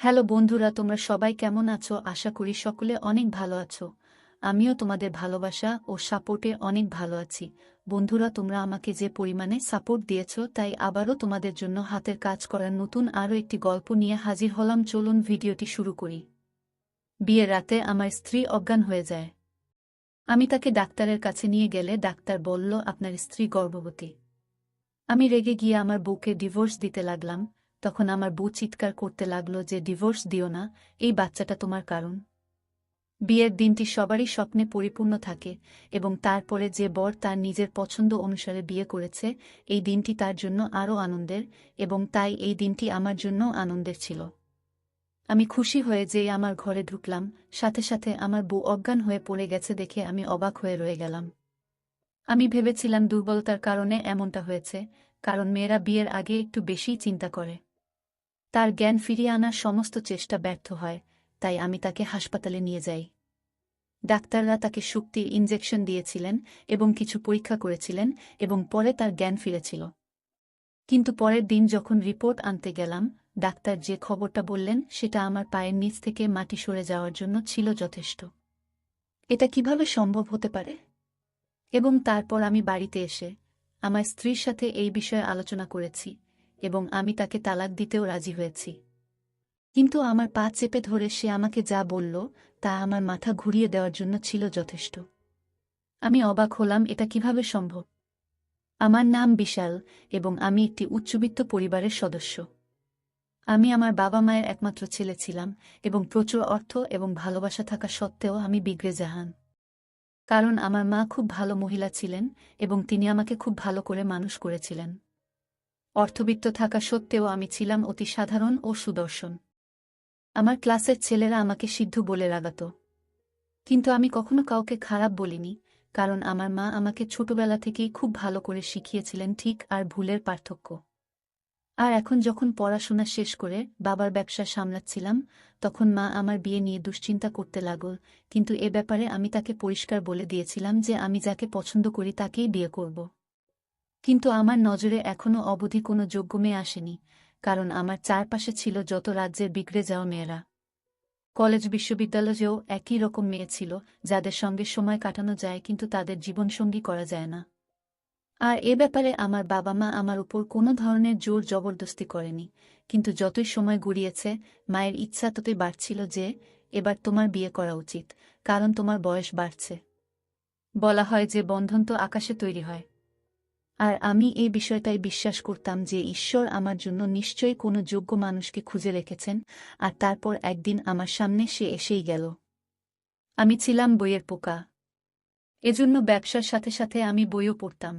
Hello বন্ধুরা, তোমরা সবাই কেমন আছো? আশা করি সকলে অনেক ভালো আছো। আমিও তোমাদের ভালোবাসা ও সাপোর্টে অনেক ভালো আছি। বন্ধুরা, তোমরা আমাকে যে পরিমাণে সাপোর্ট দিয়েছো, তাই আবারও তোমাদের জন্য হাতের কাজ করার নতুন আরও একটি গল্প নিয়ে হাজির হলাম। চলুন ভিডিওটি শুরু করি। বিয়ের রাতে আমার স্ত্রী অজ্ঞান হয়ে যায়। আমি তাকে ডাক্তারের কাছে নিয়ে গেলে ডাক্তার বলল, আপনার স্ত্রী গর্ভবতী। আমি রেগে গিয়ে আমার বউকে ডিভোর্স দিতে লাগলাম। তখন আমার বউ চিৎকার করতে লাগলো যে, ডিভোর্স দিও না, এই বাচ্চাটা তোমার কারণ। বিয়ের দিনটি সবারই স্বপ্নে পরিপূর্ণ থাকে, এবং তারপরে যে বর তার নিজের পছন্দ অনুসারে বিয়ে করেছে, এই দিনটি তার জন্য আরও আনন্দের, এবং তাই এই দিনটি আমার জন্যও আনন্দের ছিল। আমি খুশি হয়ে যেই আমার ঘরে ঢুকলাম, সাথে সাথে আমার বউ অজ্ঞান হয়ে পড়ে গেছে দেখে আমি অবাক হয়ে রয়ে গেলাম। আমি ভেবেছিলাম দুর্বলতার কারণে এমনটা হয়েছে, কারণ মেয়েরা বিয়ের আগে একটু বেশিই চিন্তা করে। তার জ্ঞান ফিরিয়ে আনার সমস্ত চেষ্টা ব্যর্থ হয়, তাই আমি তাকে হাসপাতালে নিয়ে যাই। ডাক্তাররা তাকে শক্তির ইনজেকশন দিয়েছিলেন এবং কিছু পরীক্ষা করেছিলেন, এবং পরে তার জ্ঞান ফিরেছিল। কিন্তু পরের দিন যখন রিপোর্ট আনতে গেলাম, ডাক্তার যে খবরটা বললেন সেটা আমার পায়ের নিচ থেকে মাটি সরে যাওয়ার জন্য ছিল যথেষ্ট। এটা কিভাবে সম্ভব হতে পারে? এবং তারপর আমি বাড়িতে এসে আমার স্ত্রীর সাথে এই বিষয়ে আলোচনা করেছি, এবং আমি তাকে তালাক দিতেও রাজি হয়েছি। কিন্তু আমার পা চেপে ধরে সে আমাকে যা বলল, তা আমার মাথা ঘুরিয়ে দেওয়ার জন্য ছিল যথেষ্ট। আমি অবাক হলাম, এটা কিভাবে সম্ভব? আমার নাম বিশাল, এবং আমি একটি উচ্চবিত্ত পরিবারের সদস্য। আমি আমার বাবা মায়ের একমাত্র ছেলে ছিলাম, এবং প্রচুর অর্থ এবং ভালোবাসা থাকা সত্ত্বেও আমি বিগড়ে জাহান। কারণ আমার মা খুব ভালো মহিলা ছিলেন, এবং তিনি আমাকে খুব ভালো করে মানুষ করেছিলেন। অর্থবিত্ত থাকা সত্ত্বেও আমি ছিলাম অতি সাধারণ ও সুদর্শন। আমার ক্লাসের ছেলেরা আমাকে সিদ্ধু বলে রাগাত। কিন্তু আমি কখনো কাউকে খারাপ বলিনি, কারণ আমার মা আমাকে ছোটবেলা থেকেই খুব ভালো করে শিখিয়েছিলেন ঠিক আর ভুলের পার্থক্য। আর এখন যখন পড়াশোনা শেষ করে বাবার ব্যবসা সামলাচ্ছিলাম, তখন মা আমার বিয়ে নিয়ে দুশ্চিন্তা করতে লাগল। কিন্তু এ ব্যাপারে আমি তাকে পরিষ্কার বলে দিয়েছিলাম যে আমি যাকে পছন্দ করি তাকেই বিয়ে করব। কিন্তু আমার নজরে এখনও অবধি কোনো যোগ্য মেয়ে আসেনি, কারণ আমার চারপাশে ছিল যত রাজ্যের বিগড়ে যাওয়া মেয়েরা। কলেজ বিশ্ববিদ্যালয়েও একই রকম মেয়ে ছিল, যাদের সঙ্গে সময় কাটানো যায় কিন্তু তাদের জীবনসঙ্গী করা যায় না। আর এ ব্যাপারে আমার বাবা মা আমার উপর কোনো ধরনের জোর জবরদস্তি করেনি, কিন্তু যতই সময় গড়িয়েছে মায়ের ইচ্ছা ততই বাড়ছিল যে, এবার তোমার বিয়ে করা উচিত, কারণ তোমার বয়স বাড়ছে। বলা হয় যে বন্ধন তো আকাশে তৈরি হয়। আর আমি এই বিষয়টাই বিশ্বাস করতাম যে ঈশ্বর আমার জন্য নিশ্চয়ই কোনো যোগ্য মানুষকে খুঁজে রেখেছেন, আর তারপর একদিন আমার সামনে সে এসেই গেল। আমি ছিলাম বইয়ের পোকা। এজন্য ব্যবসার সাথে সাথে আমি বইও পড়তাম।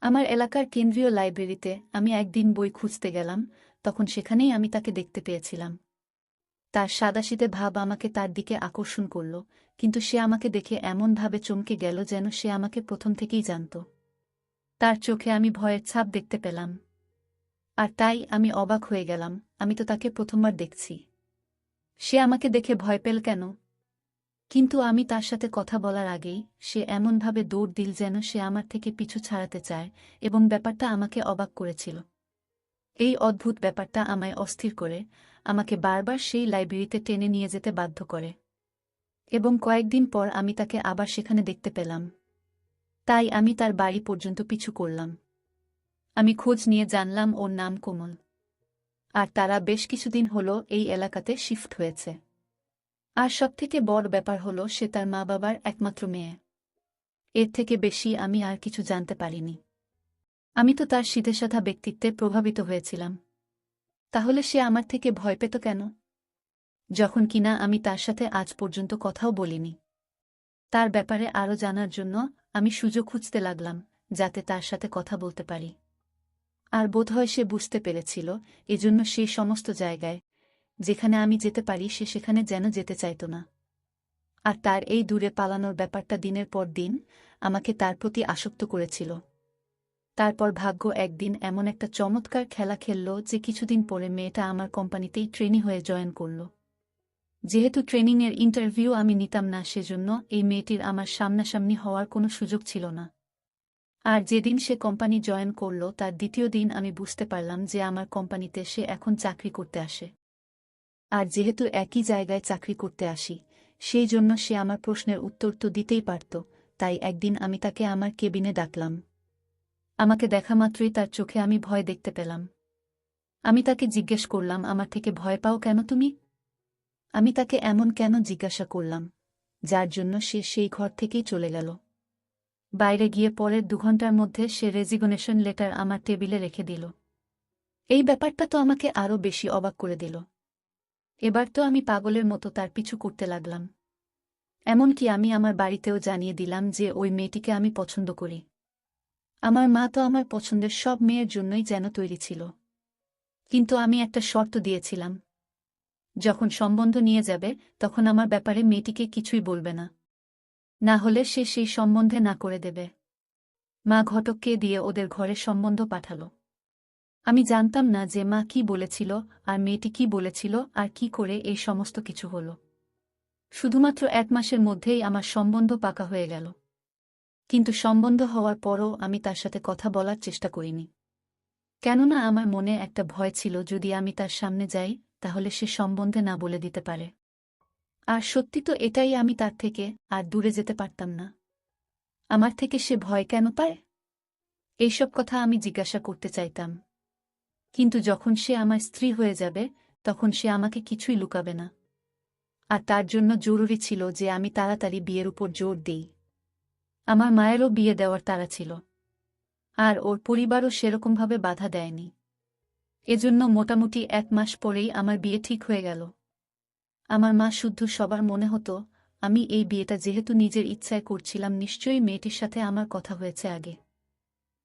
আমার এলাকার কেন্দ্রীয় লাইব্রেরিতে আমি একদিন বই খুঁজতে গেলাম, তখন সেখানেই আমি তাকে দেখতে পেয়েছিলাম। তার সাদাসিধে ভাব আমাকে তার দিকে আকর্ষণ করল, কিন্তু সে আমাকে দেখে এমনভাবে চমকে গেল যেন সে আমাকে প্রথম থেকেই জানত। তার চোখে আমি ভয়ের ছাপ দেখতে পেলাম। আর তাই আমি অবাক হয়ে গেলাম, আমি তো তাকে প্রথমবার দেখছি। সে আমাকে দেখে ভয় পেল কেন? কিন্তু আমি তার সাথে কথা বলার আগেই সে এমনভাবে দৌড় দিল যেন সে আমার থেকে পিছু ছাড়াতে চায়, এবং ব্যাপারটা আমাকে অবাক করেছিল। এই অদ্ভুত ব্যাপারটা আমায় অস্থির করে, আমাকে বারবার সেই লাইব্রেরিতে টেনে নিয়ে যেতে বাধ্য করে। এবং কয়েকদিন পর আমি তাকে আবার সেখানে দেখতে পেলাম। তাই আমি তার বাড়ি পর্যন্ত পিছু করলাম। আমি খোঁজ নিয়ে জানলাম ওর নাম কোমল। আর তারা বেশ কিছুদিন হলো এই এলাকাতে শিফট হয়েছে। আর সবথেকে বড় ব্যাপার হলো সে তার মা বাবার একমাত্র মেয়ে। এর থেকে বেশি আমি আর কিছু জানতে পারিনি। আমি তো তার সিধেসাধা ব্যক্তিত্বে প্রভাবিত হয়েছিলাম। তাহলে সে আমার থেকে ভয় পেত কেন, যখন কিনা আমি তার সাথে আজ পর্যন্ত কথাও বলিনি? তার ব্যাপারে আরও জানার জন্য আমি সুযোগ খুঁজতে লাগলাম, যাতে তার সাথে কথা বলতে পারি। আর বোধহয় সে বুঝতে পেরেছিল, এজন্য সেই সমস্ত জায়গায় যেখানে আমি যেতে পারি সে সেখানে যেন যেতে চাইত না। আর তার এই দূরে পালানোর ব্যাপারটা দিনের পর দিন আমাকে তার প্রতি আসক্ত করেছিল। তারপর ভাগ্য একদিন এমন একটা চমৎকার খেলা খেলল যে কিছুদিন পরে মেয়েটা আমার কোম্পানিতেই ট্রেনি হয়ে জয়েন করল। যেহেতু ট্রেনিংয়ের ইন্টারভিউ আমি নিতাম না, সেজন্য এই মেয়েটির আমার সামনাসামনি হওয়ার কোনো সুযোগ ছিল না। আর যেদিন সে কোম্পানি জয়েন করল তার দ্বিতীয় দিন আমি বুঝতে পারলাম যে আমার কোম্পানিতে সে এখন চাকরি করতে আসে। আর যেহেতু একই জায়গায় চাকরি করতে আসি, সেই জন্য সে আমার প্রশ্নের উত্তর তো দিতেই পারত। তাই একদিন আমি তাকে আমার কেবিনে ডাকলাম। আমাকে দেখা মাত্রই তার চোখে আমি ভয় দেখতে পেলাম। আমি তাকে জিজ্ঞেস করলাম, আমার থেকে ভয় পাও কেন তুমি? আমি তাকে এমন কেন জিজ্ঞাসা করলাম, যার জন্য সে সেই ঘর থেকেই চলে গেল। বাইরে গিয়ে পরের 2 ঘন্টার মধ্যে সে রেজিগনেশন লেটার আমার টেবিলে রেখে দিল। এই ব্যাপারটা তো আমাকে আরও বেশি অবাক করে দিল। এবার তো আমি পাগলের মতো তার পিছু করতে লাগলাম। এমনকি আমি আমার বাড়িতেও জানিয়ে দিলাম যে ওই মেয়েটিকে আমি পছন্দ করি। আমার মা তো আমার পছন্দের সব মেয়ের জন্যই যেন তৈরি ছিল। কিন্তু আমি একটা শর্ত দিয়েছিলাম, যখন সম্বন্ধ নিয়ে যাবে তখন আমার ব্যাপারে মেয়েটিকে কিছুই বলবে না। না হলে সে সেই সম্বন্ধে না করে দেবে। মা ঘটককে দিয়ে ওদের ঘরে সম্বন্ধ পাঠালো। আমি জানতাম না যে মা কি বলেছিল আর মেয়েটি কি বলেছিল আর কি করে এই সমস্ত কিছু হল। শুধুমাত্র 1 মাসের মধ্যেই আমার সম্বন্ধ পাকা হয়ে গেল। কিন্তু সম্বন্ধ হওয়ার পরও আমি তার সাথে কথা বলার চেষ্টা করিনি। কেননা আমার মনে একটা ভয় ছিল, যদি আমি তার সামনে যাই তাহলে সে সম্বন্ধে না বলে দিতে পারে। আর সত্যি তো এটাই, আমি তার থেকে আর দূরে যেতে পারতাম না। আমার থেকে সে ভয় কেন পায়? এইসব কথা আমি জিজ্ঞাসা করতে চাইতাম। কিন্তু যখন সে আমার স্ত্রী হয়ে যাবে তখন সে আমাকে কিছুই লুকাবে না। আর তার জন্য জরুরি ছিল যে আমি তাড়াতাড়ি বিয়ের উপর জোর দিই। আমার মায়েরও বিয়ে দেওয়ার তাড়া ছিল। আর ওর পরিবারও সেরকমভাবে বাধা দেয়নি। এজন্য মোটামুটি 1 মাস পরেই আমার বিয়ে ঠিক হয়ে গেল। আমার মা শুদ্ধ সবার মনে হতো আমি এই বিয়েটা যেহেতু নিজের ইচ্ছায় করছিলাম, নিশ্চয়ই মেয়েটির সাথে আমার কথা হয়েছে আগে।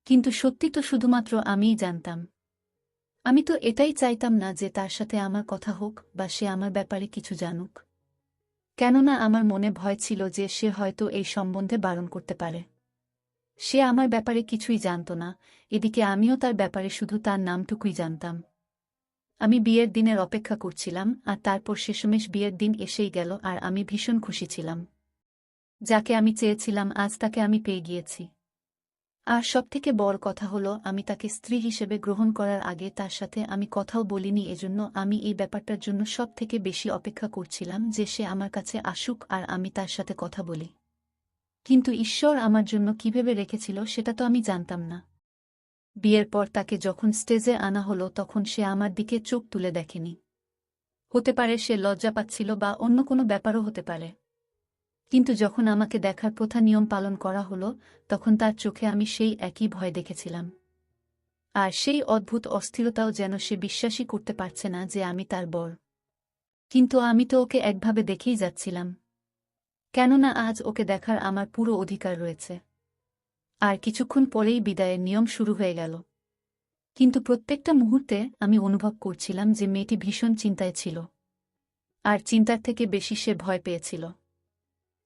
কিন্তু সত্যি তো শুধুমাত্র আমিই জানতাম। আমি তো এটাই চাইতাম না যে তার সাথে আমার কথা হোক বা সে আমার ব্যাপারে কিছু জানুক। কেননা আমার মনে ভয় ছিল যে সে হয়তো এই সম্বন্ধে বারণ করতে পারে। সে আমার ব্যাপারে কিছুই জানত না, এদিকে আমিও তার ব্যাপারে শুধু তার নামটুকুই জানতাম। আমি বিয়ের দিনের অপেক্ষা করছিলাম, আর তারপর শেষমেশ বিয়ের দিন এসেই গেল আর আমি ভীষণ খুশি ছিলাম। যাকে আমি চেয়েছিলাম আজ তাকে আমি পেয়ে গিয়েছি। আর সবথেকে বড় কথা হলো, আমি তাকে স্ত্রী হিসেবে গ্রহণ করার আগে তার সাথে আমি কথাও বলিনি। এজন্য আমি এই ব্যাপারটার জন্য সবথেকে বেশি অপেক্ষা করছিলাম যে সে আমার কাছে আসুক আর আমি তার সাথে কথা বলি। কিন্তু ঈশ্বর আমার জন্য কী ভেবে রেখেছিল সেটা তো আমি জানতাম না। বিয়ের পর তাকে যখন স্টেজে আনা হলো তখন সে আমার দিকে চোখ তুলে দেখেনি। হতে পারে সে লজ্জা পাচ্ছিল বা অন্য কোনো ব্যাপারও হতে পারে। কিন্তু যখন আমাকে দেখার প্রথা নিয়ম পালন করা হলো তখন তার চোখে আমি সেই একই ভয় দেখেছিলাম। আর সেই অদ্ভুত অস্থিরতাও, যেন সে বিশ্বাসই করতে পারছে না যে আমি তার বর। কিন্তু আমি তো ওকে একভাবে দেখেই যাচ্ছিলাম, কেননা আজ ওকে দেখার আমার পুরো অধিকার রয়েছে। আর কিছুক্ষণ পরেই বিদায়ের নিয়ম শুরু হয়ে গেল। কিন্তু প্রত্যেকটা মুহূর্তে আমি অনুভব করছিলাম যে মেয়েটি ভীষণ চিন্তায় ছিল। আর চিন্তার থেকে বেশি সে ভয় পেয়েছিল।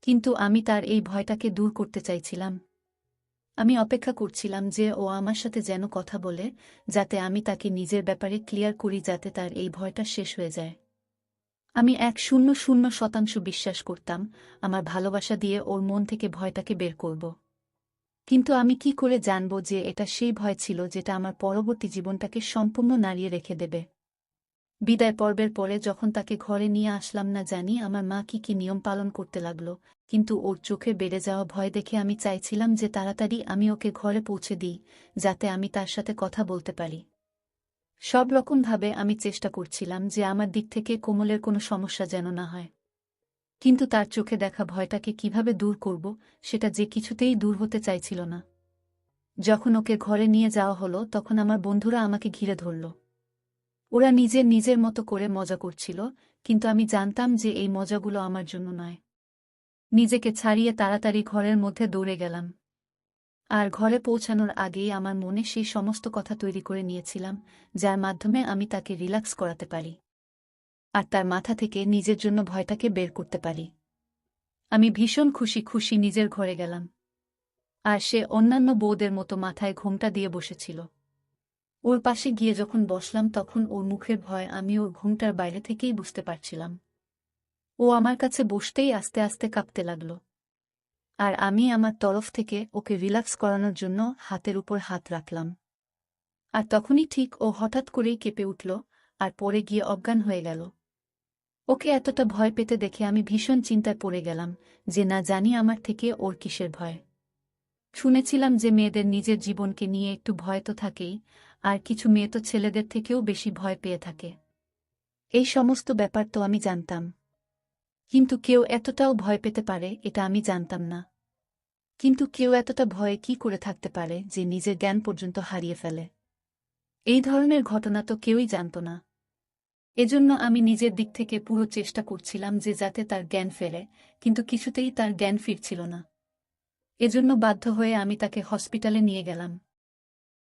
কিন্তু আমি তার এই ভয়টাকে দূর করতে চাইছিলাম। আমি অপেক্ষা করছিলাম যে ও আমার সাথে যেন কথা বলে, যাতে আমি তাকে নিজের ব্যাপারে ক্লিয়ার করি, যাতে তার এই ভয়টা শেষ হয়ে যায়। আমি 100% বিশ্বাস করতাম আমার ভালোবাসা দিয়ে ওর মন থেকে ভয়টাকে বের করব। কিন্তু আমি কি করে জানব যে এটা সেই ভয় ছিল যেটা আমার পরবর্তী জীবনটাকে সম্পূর্ণ নাড়িয়ে রেখে দেবে? বিদায় পর্বের পরে যখন তাকে ঘরে নিয়ে আসলাম, না জানি আমার মা কি নিয়ম পালন করতে লাগলো, কিন্তু ওর চোখে বেড়ে যাওয়া ভয় দেখে আমি চাইছিলাম যে তাড়াতাড়ি আমি ওকে ঘরে পৌঁছে দিই, যাতে আমি তার সাথে কথা বলতে পারি। সব রকমভাবে আমি চেষ্টা করছিলাম যে আমার দিক থেকে কোমলের কোনো সমস্যা যেন না হয়। কিন্তু তার চোখে দেখা ভয়টাকে কিভাবে দূর করব সেটা যে কিছুতেই দূর হতে চাইছিল না। যখন ওকে ঘরে নিয়ে যাওয়া হলো তখন আমার বন্ধুরা আমাকে ঘিরে ধরল। ওরা নিজের মতো করে মজা করছিল, কিন্তু আমি জানতাম যে এই মজাগুলো আমার জন্য নয়। নিজেকে ছাড়িয়ে তাড়াতাড়ি ঘরের মধ্যে দৌড়ে গেলাম। আর ঘরে পৌঁছানোর আগেই আমার মনে সেই সমস্ত কথা তৈরি করে নিয়েছিলাম, যার মাধ্যমে আমি তাকে রিল্যাক্স করাতে পারি। আর তার মাথা থেকে নিজের জন্য ভয়টাকে বের করতে পারি। আমি ভীষণ খুশি নিজের ঘরে গেলাম। আর সে অন্যান্য বউদের মতো মাথায় ঘোমটা দিয়ে বসেছিল। ওর পাশে গিয়ে যখন বসলাম তখন ওর মুখের ভয় আমি ওর ঘোমটার বাইরে থেকেই বুঝতে পারছিলাম। ও আমার কাছে বসতেই আস্তে আস্তে কাঁপতে লাগল। আর আমি আমার তরফ থেকে ওকে রিল্যাক্স করানোর জন্য হাতের উপর হাত রাখলাম। আর তখনই ঠিক ও হঠাৎ করেই কেঁপে উঠল আর পড়ে গিয়ে অজ্ঞান হয়ে গেল। ওকে এতটা ভয় পেতে দেখে আমি ভীষণ চিন্তায় পড়ে গেলাম যে না জানি আমার থেকে ওর কিসের ভয়। শুনেছিলাম যে মেয়েদের নিজের জীবনকে নিয়ে একটু ভয় তো থাকেই, আর কিছু মেয়ে তো ছেলেদের থেকেও বেশি ভয় পেয়ে থাকে। এই সমস্ত ব্যাপার তো আমি জানতাম, কিন্তু কেউ এতটাও ভয় পেতে পারে এটা আমি জানতাম না। কিন্তু কেউ এতটা ভয়ে কি করে থাকতে পারে যে নিজের জ্ঞান পর্যন্ত হারিয়ে ফেলে? এই ধরনের ঘটনা তো কেউই জানত না। এজন্য আমি নিজের দিক থেকে পুরো চেষ্টা করছিলাম যে যাতে তার জ্ঞান ফেরে, কিন্তু কিছুতেই তার জ্ঞান ফিরছিল না। এজন্য বাধ্য হয়ে আমি তাকে হসপিটালে নিয়ে গেলাম।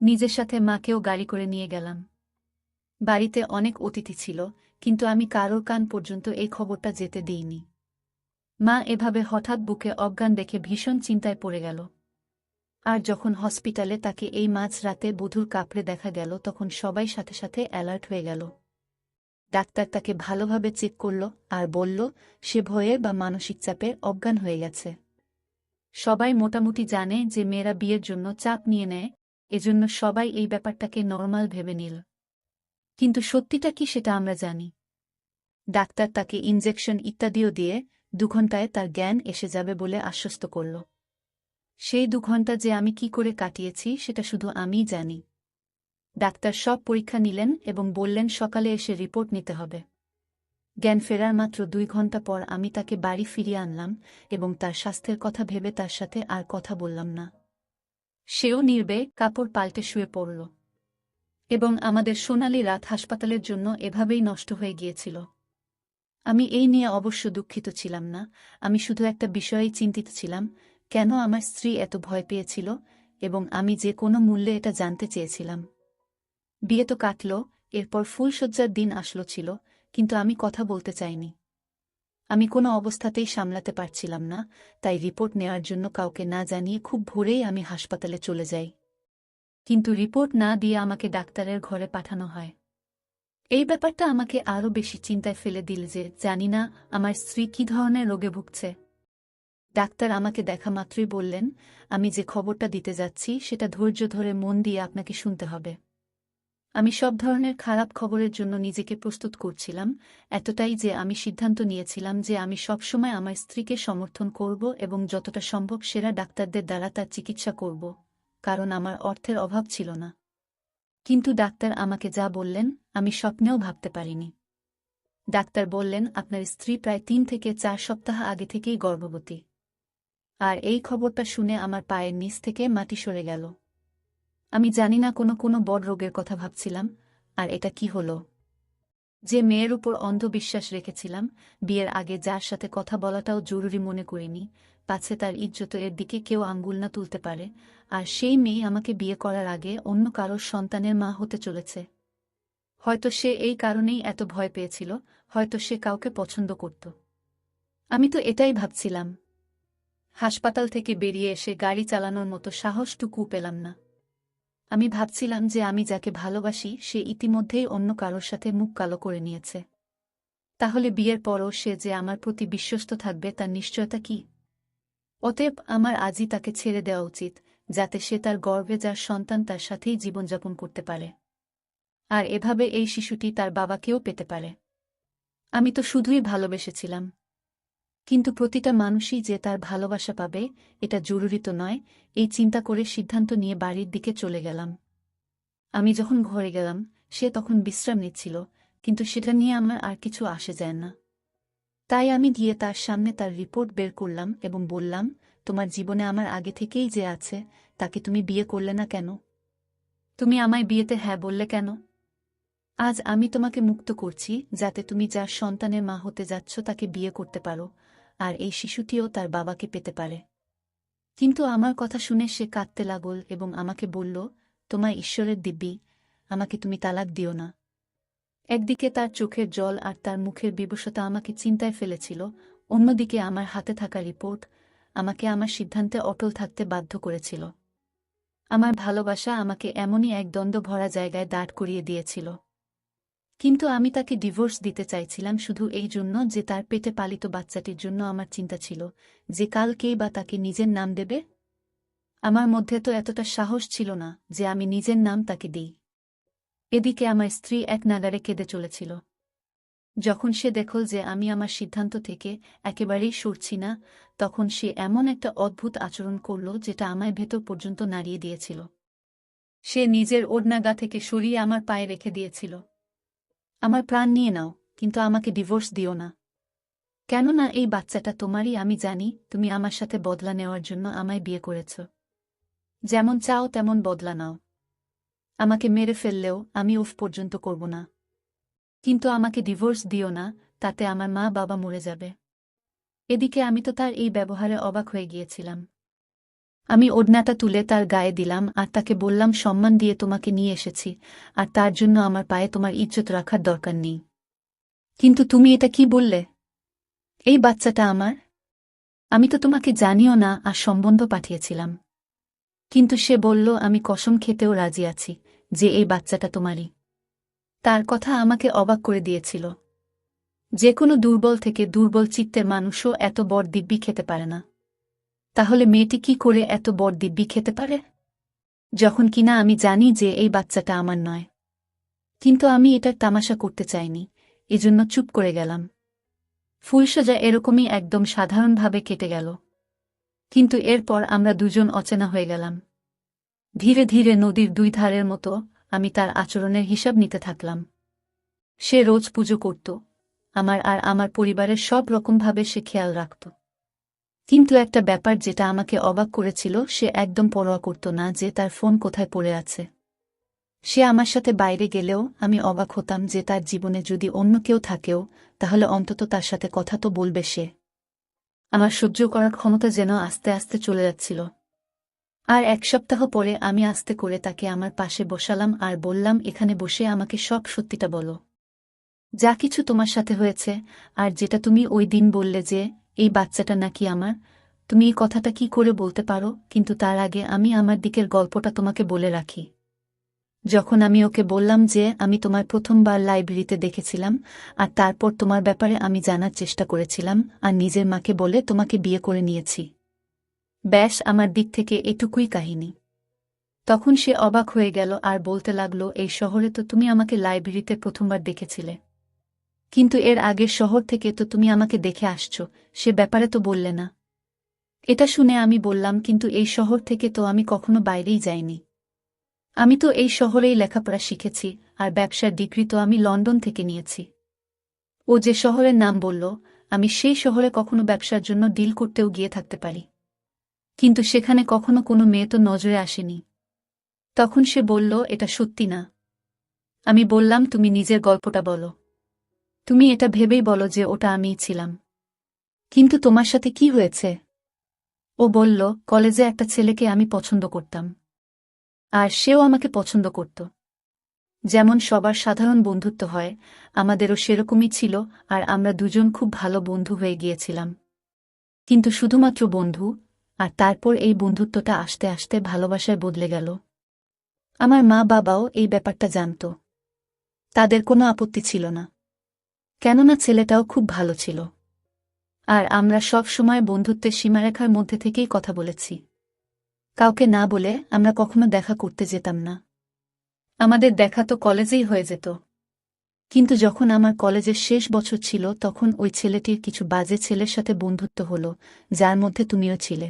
নিজের সাথে মাকেও গাড়ি করে নিয়ে গেলাম। বাড়িতে অনেক অতিথি ছিল, কিন্তু আমি কারোর কান পর্যন্ত এই খবরটা যেতে দিইনি। মা এভাবে হঠাৎ বুকে অজ্ঞান দেখে ভীষণ চিন্তায় পড়ে গেল। আর যখন হসপিটালে তাকে এই মাঝরাতে বধূর কাপড়ে দেখা গেল তখন সবাই সাথে সাথে অ্যালার্ট হয়ে গেল। ডাক্তার তাকে ভালোভাবে চেক করল আর বলল সে ভয়ে বা মানসিক চাপে অজ্ঞান হয়ে গেছে। সবাই মোটামুটি জানে যে মেয়েরা বিয়ের জন্য চাপ নিয়ে নেয়, এজন্য সবাই এই ব্যাপারটাকে নরমাল ভেবে নিল। কিন্তু সত্যিটা কি সেটা আমরা জানি। ডাক্তার তাকে ইনজেকশন ইত্যাদিও দিয়ে 2 ঘণ্টায় তার জ্ঞান এসে যাবে বলে আশ্বস্ত করল। সেই 2 ঘণ্টা যে আমি কি করে কাটিয়েছি সেটা শুধু আমিই জানি। ডাক্তার সব পরীক্ষা নিলেন এবং বললেন সকালে এসে রিপোর্ট নিতে হবে। জ্ঞান ফেরার মাত্র 2 ঘণ্টা পর আমি তাকে বাড়ি ফিরিয়ে আনলাম এবং তার স্বাস্থ্যের কথা ভেবে তার সাথে আর কথা বললাম না। সেও নির্বে কাপড় পাল্টে শুয়ে পড়ল। এবং আমাদের সোনালি রাত হাসপাতালের জন্য এভাবেই নষ্ট হয়ে গিয়েছিল। আমি এই নিয়ে অবশ্য দুঃখিত ছিলাম না, আমি শুধু একটা বিষয়েই চিন্তিত ছিলাম, কেন আমার স্ত্রী এত ভয় পেয়েছিল, এবং আমি যে কোনো মূল্যে এটা জানতে চেয়েছিলাম। বিয়ে তো কাটল, এরপর ফুলশয্যার দিন আসলো ছিল, কিন্তু আমি কথা বলতে চাইনি। আমি কোনো অবস্থাতেই সামলাতে পারছিলাম না, তাই রিপোর্ট নেওয়ার জন্য কাউকে না জানিয়ে খুব ভোরেই আমি হাসপাতালে চলে যাই। কিন্তু রিপোর্ট না দিয়ে আমাকে ডাক্তারের ঘরে পাঠানো হয়। এই ব্যাপারটা আমাকে আরও বেশি চিন্তায় ফেলে দিল যে জানি না আমার স্ত্রী কী ধরনের রোগে ভুগছে। ডাক্তার আমাকে দেখা মাত্রই বললেন, আমি যে খবরটা দিতে যাচ্ছি সেটা ধৈর্য ধরে মন দিয়ে আপনাকে শুনতে হবে। আমি সব ধরনের খারাপ খবরের জন্য নিজেকে প্রস্তুত করছিলাম, এতটাই যে আমি সিদ্ধান্ত নিয়েছিলাম যে আমি সবসময় আমার স্ত্রীকে সমর্থন করব এবং যতটা সম্ভব সেরা ডাক্তারদের দ্বারা তার চিকিৎসা করব, কারণ আমার অর্থের অভাব ছিল না। কিন্তু ডাক্তার আমাকে যা বললেন আমি স্বপ্নেও ভাবতে পারিনি। ডাক্তার বললেন আপনার স্ত্রী প্রায় 3 থেকে 4 সপ্তাহ আগে থেকেই গর্ভবতী। আর এই খবরটা শুনে আমার পায়ের নিচ থেকে মাটি সরে গেল। আমি জানি না কোনো বড় রোগের কথা ভাবছিলাম, আর এটা কি হলো। যে মেয়ের উপর অন্ধবিশ্বাস রেখেছিলাম, বিয়ের আগে যার সাথে কথা বলাটাও জরুরি মনে করিনি, পাছে তার ইজ্জতের দিকে কেউ আঙ্গুল না তুলতে পারে, আর সেই মেয়ে আমাকে বিয়ে করার আগে অন্য কারোর সন্তানের মা হতে চলেছে। হয়তো সে এই কারণেই এত ভয় পেয়েছিল, হয়তো সে কাউকে পছন্দ করত। আমি তো এটাই ভাবছিলাম। হাসপাতাল থেকে বেরিয়ে এসে গাড়ি চালানোর মতো সাহসটুকু পেলাম না। আমি ভাবছিলাম যে আমি যাকে ভালোবাসি সে ইতিমধ্যেই অন্য কারোর সাথে মুখ কালো করে নিয়েছে। তাহলে বিয়ের পরও সে যে আমার প্রতি বিশ্বস্ত থাকবে তার নিশ্চয়তা কি? অতএব আমার আজই তাকে ছেড়ে দেওয়া উচিত, যাতে সে তার গর্ভে যার সন্তান তার সাথেই জীবনযাপন করতে পারে। আর এভাবে এই শিশুটি তার বাবাকেও পেতে পারে। আমি তো শুধুই ভালোবেসেছিলাম। কিন্তু প্রতিটা মানুষই যে তার ভালোবাসা পাবে এটা জরুরি তো নয়, এই চিন্তা করে সিদ্ধান্ত নিয়ে বাড়ির দিকে চলে গেলাম। আমি যখন ঘরে গেলাম সে তখন বিশ্রাম নিচ্ছিল, কিন্তু সেটা নিয়ে আমার আর কিছু আসে যায় না। তাই আমি গিয়ে তার সামনে তার রিপোর্ট বের করলাম এবং বললাম, তোমার জীবনে আমার আগে থেকেই যে আছে তাকে তুমি বিয়ে করলে না কেন? তুমি আমায় বিয়েতে হ্যাঁ বললে কেন? আজ আমি তোমাকে মুক্ত করছি যাতে তুমি যার সন্তানের মা হতে যাচ্ছ তাকে বিয়ে করতে পারো, আর এই শিশুটিও তার বাবাকে পেতে পারে। কিন্তু আমার কথা শুনে সে কাঁদতে লাগল এবং আমাকে বলল, তোমার ঈশ্বরের দিব্যি, আমাকে তুমি তালাক দিও না। একদিকে তার চোখের জল আর তার মুখের বিবশতা আমাকে চিন্তায় ফেলেছিল, অন্যদিকে আমার হাতে থাকা রিপোর্ট আমাকে আমার সিদ্ধান্তে অটল থাকতে বাধ্য করেছিল। আমার ভালোবাসা আমাকে এমনই এক দ্বন্দ্ব ভরা জায়গায় দাঁড় করিয়ে দিয়েছিল। কিন্তু আমি তাকে ডিভোর্স দিতে চাইছিলাম শুধু এই জন্য যে তার পেটে পালিত বাচ্চাটির জন্য আমার চিন্তা ছিল যে কাল কেই বা তাকে নিজের নাম দেবে। আমার মধ্যে তো এতটা সাহস ছিল না যে আমি নিজের নাম তাকে দিই। এদিকে আমার স্ত্রী এক নাগাড়ে কেঁদে চলেছিল। যখন সে দেখল যে আমি আমার সিদ্ধান্ত থেকে একেবারেই সরছি না, তখন সে এমন একটা অদ্ভুত আচরণ করল যেটা আমায় ভেতর পর্যন্ত নাড়িয়ে দিয়েছিল। সে নিজের ওড়না গা থেকে সরিয়ে আমার পায়ে রেখে দিয়েছিল। আমার প্রাণ নিয়ে নাও, কিন্তু আমাকে ডিভোর্স দিও না। কেননা এই বাচ্চাটা তোমারই। আমি জানি তুমি আমার সাথে বদলা নেওয়ার জন্য আমায় বিয়ে করেছ। যেমন চাও তেমন বদলা নাও। আমাকে মেরে ফেললেও আমি উফ পর্যন্ত করব না। কিন্তু আমাকে ডিভোর্স দিও না, তাতে আমার মা বাবা মরে যাবে। এদিকে আমি তো তার এই ব্যবহারে অবাক হয়ে গিয়েছিলাম। আমি ওড়নাটা তুলে তার গায়ে দিলাম আর তাকে বললাম, সম্মান দিয়ে তোমাকে নিয়ে এসেছি, আর তার জন্য আমার পায়ে তোমার ইজ্জত রাখার দরকার নেই। কিন্তু তুমি এটা কি বললে? এই বাচ্চাটা আমার। আমি তো তোমাকে জানিও না আর সম্বন্ধ পাঠিয়েছিলাম। কিন্তু সে বলল, আমি কসম খেতেও রাজি আছি যে এই বাচ্চাটা তোমারই। তার কথা আমাকে অবাক করে দিয়েছিল। যে কোনো দুর্বল থেকে দুর্বল চিত্তের মানুষও এত বড় দিব্যি খেতে পারে না। তাহলে মেয়েটি কি করে এত বড় দিব্যি খেতে পারে, যখন কিনা আমি জানি যে এই বাচ্চাটা আমার নয়? কিন্তু আমি এটার তামাশা করতে চাইনি, এজন্য চুপ করে গেলাম। ফুলসজ্জা এরকমই একদম সাধারণভাবে কেটে গেল। কিন্তু এরপর আমরা দুজন অচেনা হয়ে গেলাম। ধীরে ধীরে নদীর দুই ধারের মতো আমি তার আচরণের হিসাব নিতে থাকলাম। সে রোজ পুজো করত, আমার আর আমার পরিবারের সব রকমভাবে সে খেয়াল রাখত। কিন্তু একটা ব্যাপার যেটা আমাকে অবাক করেছিল, সে একদম পরোয়া করত না যে তার ফোন কোথায় পড়ে আছে। সে আমার সাথে বাইরে গেলেও আমি অবাক হতাম যে তার জীবনে যদি অন্য কেউ থাকেও, তাহলে অন্তত তার সাথে কথা তো বলবে সে। আমার সহ্য করার ক্ষমতা যেন আস্তে আস্তে চলে যাচ্ছিল। আর এক সপ্তাহ পরে আমি আস্তে করে তাকে আমার পাশে বসালাম আর বললাম, এখানে বসে আমাকে সব সত্যিটা বলো। যা কিছু তোমার সাথে হয়েছে, আর যেটা তুমি ওই দিন বললে যে এই বাচ্চাটা নাকি আমার, তুমি এই কথাটা কি করে বলতে পারো? কিন্তু তার আগে আমি আমার দিকের গল্পটা তোমাকে বলে রাখি। যখন আমি ওকে বললাম যে আমি তোমার প্রথমবার লাইব্রেরিতে দেখেছিলাম, আর তারপর তোমার ব্যাপারে আমি জানার চেষ্টা করেছিলাম, আর নিজের মাকে বলে তোমাকে বিয়ে করে নিয়েছি। ব্যাস, আমার দিক থেকে এটুকুই কাহিনী। তখন সে অবাক হয়ে গেল আর বলতে লাগল, এই শহরে তো তুমি আমাকে লাইব্রেরিতে প্রথমবার দেখেছিলে, কিন্তু এর আগের শহর থেকে তো তুমি আমাকে দেখে আসছো, সে ব্যাপারে তো বললে না। এটা শুনে আমি বললাম, কিন্তু এই শহর থেকে তো আমি কখনো বাইরেই যাইনি। আমি তো এই শহরেই লেখাপড়া শিখেছি, আর ব্যবসার ডিগ্রি তো আমি লন্ডন থেকে নিয়েছি। ও যে শহরের নাম বলল, আমি সেই শহরে কখনো ব্যবসার জন্য ডিল করতেও গিয়ে থাকতে পারি, কিন্তু সেখানে কখনো কোনো মেয়ে তো নজরে আসেনি। তখন সে বলল, এটা সত্যি না। আমি বললাম, তুমি নিজের গল্পটা বলো। তুমি এটা ভেবেই বলো যে ওটা আমিই ছিলাম। কিন্তু তোমার সাথে কি হয়েছে? ও বলল, কলেজে একটা ছেলেকে আমি পছন্দ করতাম, আর সেও আমাকে পছন্দ করত। যেমন সবার সাধারণ বন্ধুত্ব হয়, আমাদেরও সেরকমই ছিল, আর আমরা দুজন খুব ভালো বন্ধু হয়ে গিয়েছিলাম। কিন্তু শুধুমাত্র বন্ধু, আর তারপর এই বন্ধুত্বটা আস্তে আস্তে ভালোবাসায় বদলে গেল। আমার মা বাবাও এই ব্যাপারটা জানত। তাদের কোনো আপত্তি ছিল না, কেননা ছেলেটাও খুব ভালো ছিল। আর আমরা সব সময় বন্ধুত্বের সীমারেখার মধ্যে থেকেই কথা বলেছি। কাউকে না বলে আমরা কখনো দেখা করতে যেতাম না। আমাদের দেখা তো কলেজেই হয়ে যেত। কিন্তু যখন আমার কলেজের শেষ বছর ছিল, তখন ওই ছেলেটির কিছু বাজে ছেলের সাথে বন্ধুত্ব হলো, যার মধ্যে তুমিও ছিলে।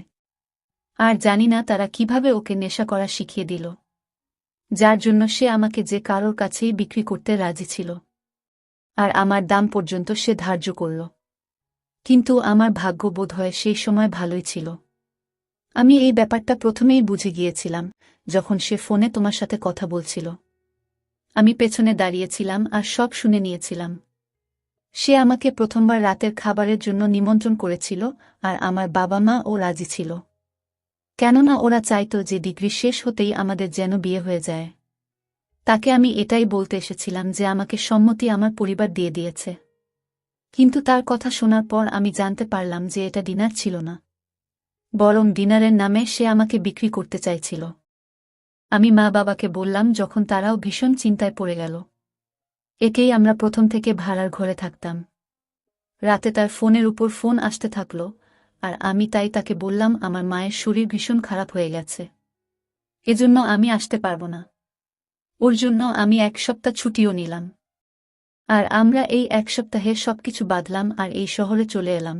আর জানি না তারা কিভাবে ওকে নেশা করা শিখিয়ে দিল, যার জন্য সে আমাকে যে কারোর কাছেই বিক্রি করতে রাজি ছিল, আর আমার দাম পর্যন্ত সে ধার্য করল। কিন্তু আমার ভাগ্য বোধহয় সেই সময় ভালোই ছিল। আমি এই ব্যাপারটা প্রথমেই বুঝে গিয়েছিলাম, যখন সে ফোনে তোমার সাথে কথা বলছিল। আমি পেছনে দাঁড়িয়েছিলাম আর সব শুনে নিয়েছিলাম। সে আমাকে প্রথমবার রাতের খাবারের জন্য নিমন্ত্রণ করেছিল, আর আমার বাবা মা ও রাজি ছিল, কেননা ওরা চাইত যে ডিগ্রি শেষ হতেই আমাদের যেন বিয়ে হয়ে যায়। তাকে আমি এটাই বলতে এসেছিলাম যে আমাকে সম্মতি আমার পরিবার দিয়ে দিয়েছে। কিন্তু তার কথা শোনার পর আমি জানতে পারলাম যে এটা ডিনার ছিল না, বরং ডিনারের নামে সে আমাকে বিক্রি করতে চাইছিল। আমি মা বাবাকে বললাম, যখন তারাও ভীষণ চিন্তায় পড়ে গেল। একেই আমরা প্রথম থেকে ভাড়ার ঘরে থাকতাম। রাতে তার ফোনের উপর ফোন আসতে থাকল, আর আমি তাই তাকে বললাম আমার মায়ের শরীর ভীষণ খারাপ হয়ে গেছে, এজন্য আমি আসতে পারব না। ওর জন্য আমি 1 সপ্তাহ ছুটিও নিলাম। আর আমরা এই 1 সপ্তাহে সবকিছু বাঁধলাম আর এই শহরে চলে এলাম।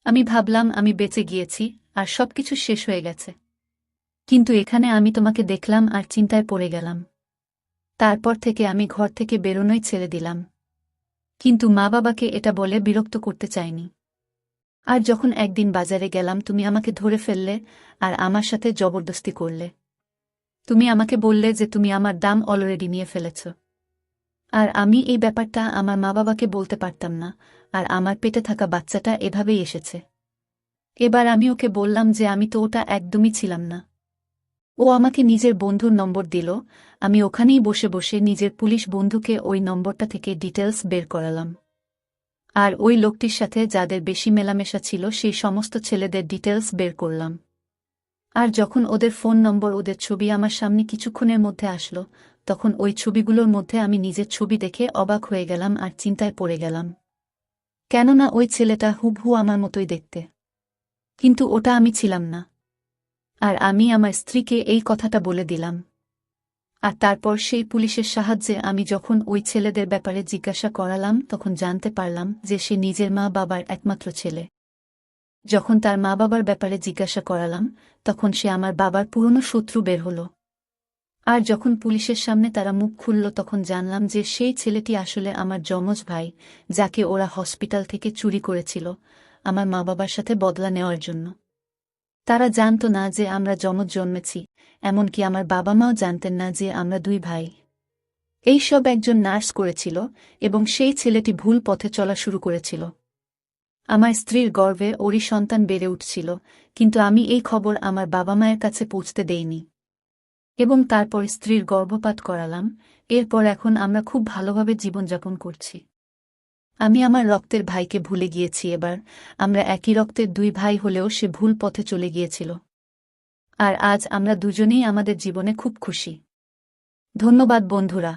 আমি ভাবলাম আমি বেঁচে গিয়েছি আর সবকিছু শেষ হয়ে গেছে। কিন্তু এখানে আমি তোমাকে দেখলাম আর চিন্তায় পড়ে গেলাম। তারপর থেকে আমি ঘর থেকে বেরোনোই ছেড়ে দিলাম। কিন্তু মা বাবাকে এটা বলে বিরক্ত করতে চাইনি। আর যখন একদিন বাজারে গেলাম তুমি আমাকে ধরে ফেললে আর আমার সাথে জবরদস্তি করলে। তুমি আমাকে বললে যে তুমি আমার দাম অলরেডি নিয়ে ফেলেছ। আর আমি এই ব্যাপারটা আমার মা বাবাকে বলতে পারতাম না, আর আমার পেটে থাকা বাচ্চাটা এভাবেই এসেছে। এবার আমি ওকে বললাম যে আমি তো ওটা একদমই ছিলাম না। ও আমাকে নিজের বন্ধুর নম্বর দিল, আমি ওখানেই বসে বসে নিজের পুলিশ বন্ধুকে ওই নম্বরটা থেকে ডিটেলস বের করালাম। আর ওই লোকটির সাথে যাদের বেশি মেলামেশা ছিল সেই সমস্ত ছেলেদের ডিটেলস বের করলাম। আর যখন ওদের ফোন নম্বর ওদের ছবি আমার সামনে কিছুক্ষণের মধ্যে আসলো, তখন ওই ছবিগুলোর মধ্যে আমি নিজের ছবি দেখে অবাক হয়ে গেলাম আর চিন্তায় পড়ে গেলাম। কেননা ওই ছেলেটা হুবহু আমার মতোই দেখতে। কিন্তু ওটা আমি ছিলাম না। আর আমি আমার স্ত্রীকে এই কথাটা বলে দিলাম। আর তারপর সেই পুলিশের সাহায্যে আমি যখন ওই ছেলেদের ব্যাপারে জিজ্ঞাসা করালাম তখন জানতে পারলাম যে সে নিজের মা বাবার একমাত্র ছেলে। যখন তার মা বাবার ব্যাপারে জিজ্ঞাসা করালাম তখন সে আমার বাবার পুরনো শত্রু বের হল। আর যখন পুলিশের সামনে তারা মুখ খুলল তখন জানলাম যে সেই ছেলেটি আসলে আমার যমজ ভাই, যাকে ওরা হসপিটাল থেকে চুরি করেছিল আমার মা বাবার সাথে বদলা নেওয়ার জন্য। তারা জানত না যে আমরা যমজ জন্মেছি, এমনকি আমার বাবা মাও জানতেন না যে আমরা দুই ভাই। এই সব একজন নার্স করেছিল এবং সেই ছেলেটি ভুল পথে চলা শুরু করেছিল। আমার স্ত্রীর গর্ভে ওরই সন্তান বেড়ে উঠছিল, কিন্তু আমি এই খবর আমার বাবা মায়ের কাছে পৌঁছতে দেইনি। এবং তারপর স্ত্রীর গর্ভপাত করালাম। এরপর এখন আমরা খুব ভালোভাবে জীবনযাপন করছি। আমি আমার রক্তের ভাইকে ভুলে গিয়েছি। এবার আমরা একই রক্তের দুই ভাই হলেও সে ভুল পথে চলে গিয়েছিল। আর আজ আমরা দুজনেই আমাদের জীবনে খুব খুশি। ধন্যবাদ বন্ধুরা।